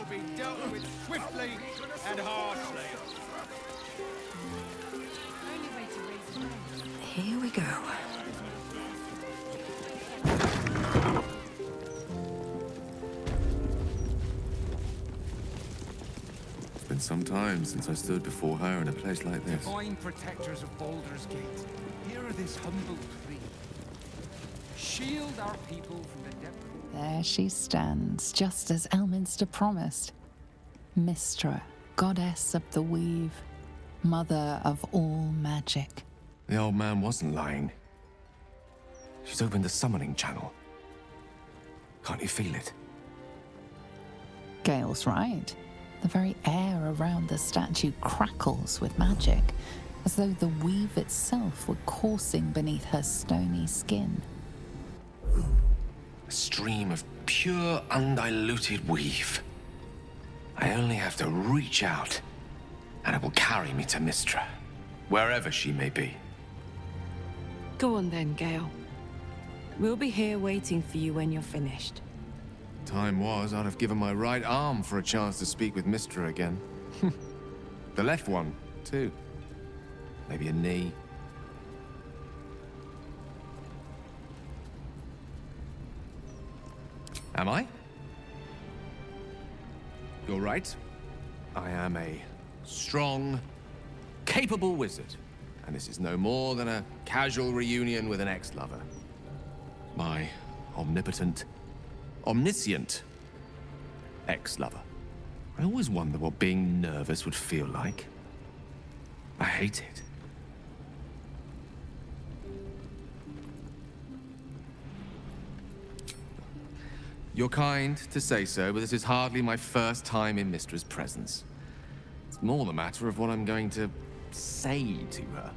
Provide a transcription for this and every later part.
will be dealt with swiftly and harshly. Here we go. It's been some time since I stood before her in a place like this. Divine protectors of Baldur's Gate, hear this humble plea. Shield our people from the depth. There she stands, just as Elminster promised. Mystra, goddess of the weave, mother of all magic. The old man wasn't lying. She's opened the summoning channel. Can't you feel it? Gale's right. The very air around the statue crackles with magic, as though the weave itself were coursing beneath her stony skin. A stream of pure, undiluted weave. I only have to reach out, and it will carry me to Mystra, wherever she may be. Go on then, Gale. We'll be here waiting for you when you're finished. Time was, I'd have given my right arm for a chance to speak with Mystra again. The left one, too. Maybe a knee. Am I? You're right. I am a strong, capable wizard. And this is no more than a casual reunion with an ex-lover. My omnipotent, omniscient ex-lover. I always wonder what being nervous would feel like. I hate it. You're kind to say so, but this is hardly my first time in Mystra's presence. It's more the matter of what I'm going to say to her.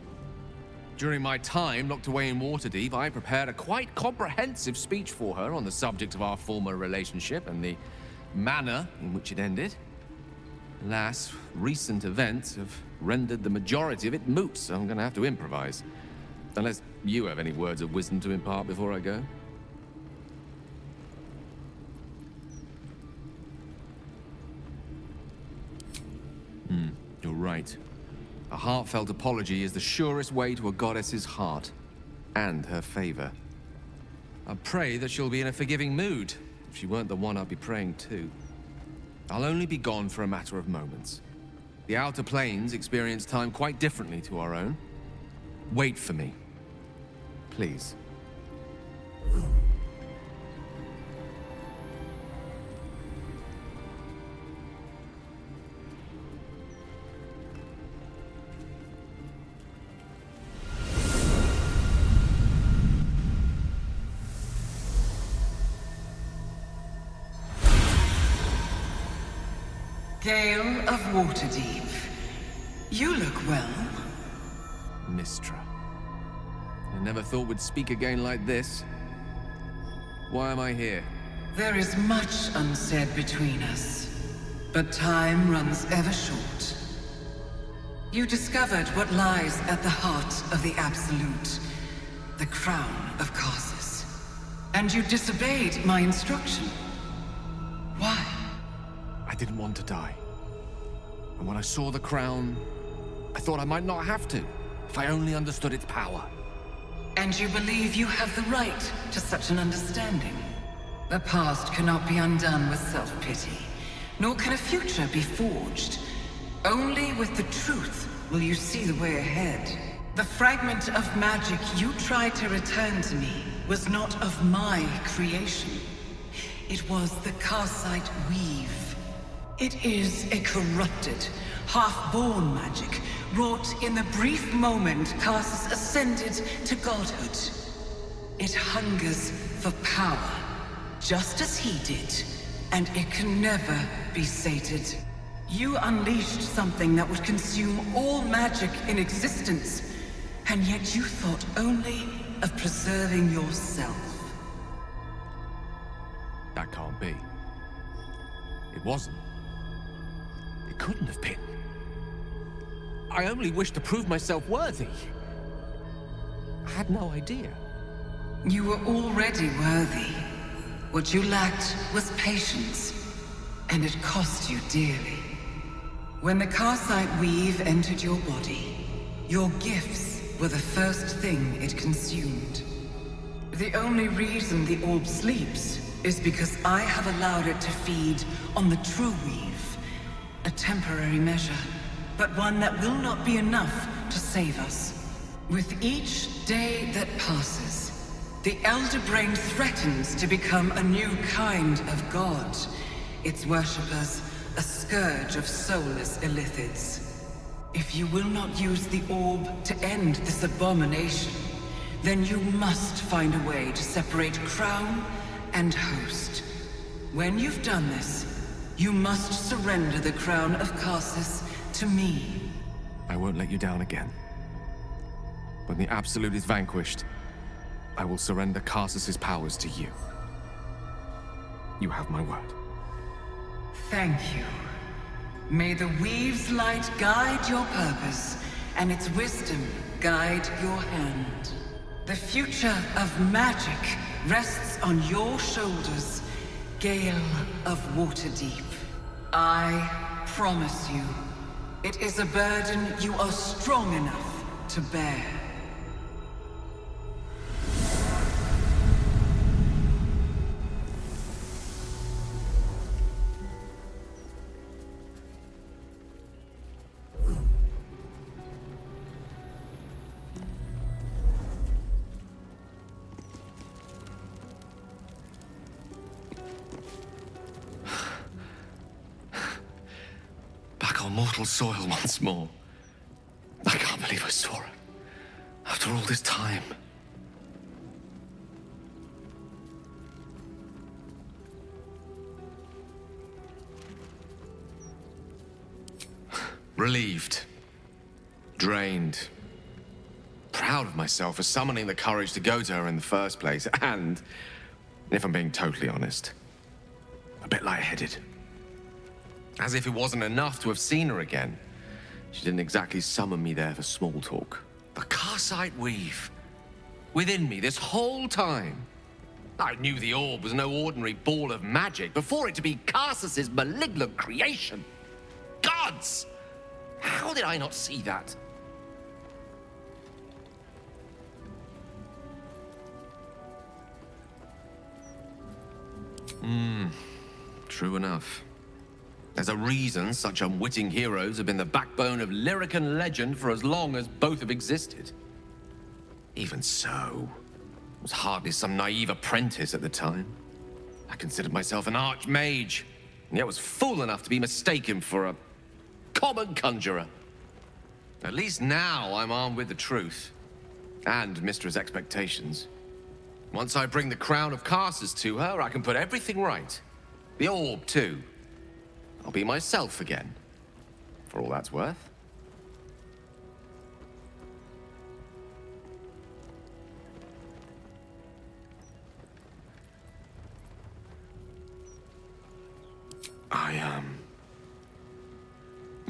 During my time locked away in Waterdeep, I prepared a quite comprehensive speech for her on the subject of our former relationship and the manner in which it ended. Alas, recent events have rendered the majority of it moot, so I'm going to have to improvise. Unless you have any words of wisdom to impart before I go. You're right. A heartfelt apology is the surest way to a goddess's heart and her favor. I pray that she'll be in a forgiving mood. If she weren't the one I'd be praying to. I'll only be gone for a matter of moments. The Outer Planes experience time quite differently to our own. Wait for me. Please. Gale of Waterdeep. You look well. Mystra. I never thought we'd speak again like this. Why am I here? There is much unsaid between us, but time runs ever short. You discovered what lies at the heart of the Absolute, the crown of Karsus. And you disobeyed my instruction. Why? I didn't want to die. And when I saw the crown, I thought I might not have to, if I only understood its power. And you believe you have the right to such an understanding? The past cannot be undone with self-pity, nor can a future be forged. Only with the truth will you see the way ahead. The fragment of magic you tried to return to me was not of my creation. It was the Karsite weave. It is a corrupted, half-born magic, wrought in the brief moment Karsus ascended to godhood. It hungers for power, just as he did, and it can never be sated. You unleashed something that would consume all magic in existence, and yet you thought only of preserving yourself. That can't be. It wasn't. It couldn't have been. I only wished to prove myself worthy. I had no idea. You were already worthy. What you lacked was patience. and it cost you dearly. When the Karsite weave entered your body, your gifts were the first thing it consumed. The only reason the orb sleeps is because I have allowed it to feed on the true weave. A temporary measure, but one that will not be enough to save us. With each day that passes, the Elder Brain threatens to become a new kind of god. Its worshippers, a scourge of soulless illithids. If you will not use the orb to end this abomination, then you must find a way to separate crown and host. When you've done this, you must surrender the crown of Karsus to me. I won't let you down again. When the Absolute is vanquished, I will surrender Karsus's powers to you. You have my word. Thank you. May the Weave's light guide your purpose, and its wisdom guide your hand. The future of magic rests on your shoulders, Gale of Waterdeep. I promise you, it is a burden you are strong enough to bear. Back on mortal soil once more. I can't believe I saw it. After all this time. Relieved. Drained. Proud of myself for summoning the courage to go to her in the first place. And, if I'm being totally honest, a bit lightheaded. As if it wasn't enough to have seen her again. She didn't exactly summon me there for small talk. The Karsite weave. Within me this whole time. I knew the orb was no ordinary ball of magic before it to be Karsus's malignant creation. Gods! How did I not see that? True enough. There's a reason such unwitting heroes have been the backbone of lyric and legend for as long as both have existed. Even so, I was hardly some naive apprentice at the time. I considered myself an archmage, and yet was fool enough to be mistaken for a common conjurer. At least now I'm armed with the truth, and Mistra's expectations. Once I bring the crown of Karsus to her, I can put everything right. The orb, too. I'll be myself again, for all that's worth.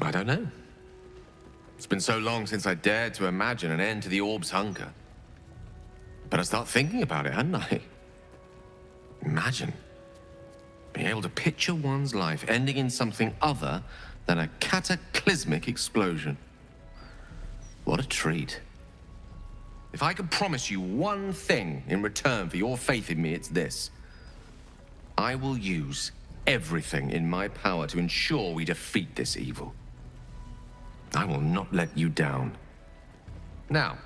I don't know. It's been so long since I dared to imagine an end to the orb's hunger. But I start thinking about it, hadn't I? Imagine being able to picture one's life ending in something other than a cataclysmic explosion. What a treat. If I could promise you one thing in return for your faith in me, it's this. I will use everything in my power to ensure we defeat this evil. I will not let you down. Now,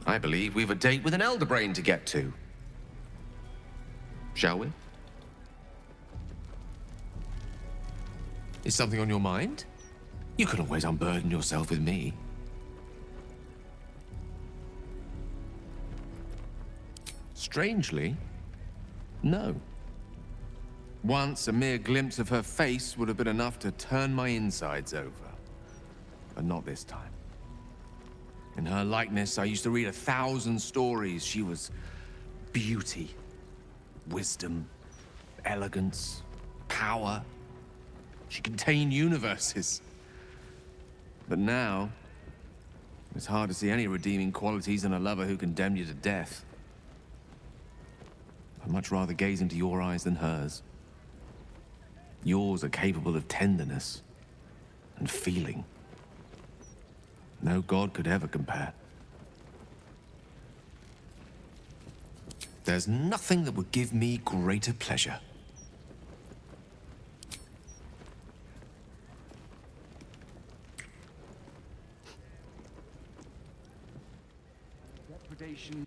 I believe we've a date with an Elder Brain to get to. Shall we? Is something on your mind? You can always unburden yourself with me. Strangely, no. Once, a mere glimpse of her face would have been enough to turn my insides over. But not this time. In her likeness, I used to read 1,000 stories. She was beauty, wisdom, elegance, power. She contained universes. But now, it's hard to see any redeeming qualities in a lover who condemned you to death. I'd much rather gaze into your eyes than hers. Yours are capable of tenderness and feeling. No god could ever compare. There's nothing that would give me greater pleasure. Depredation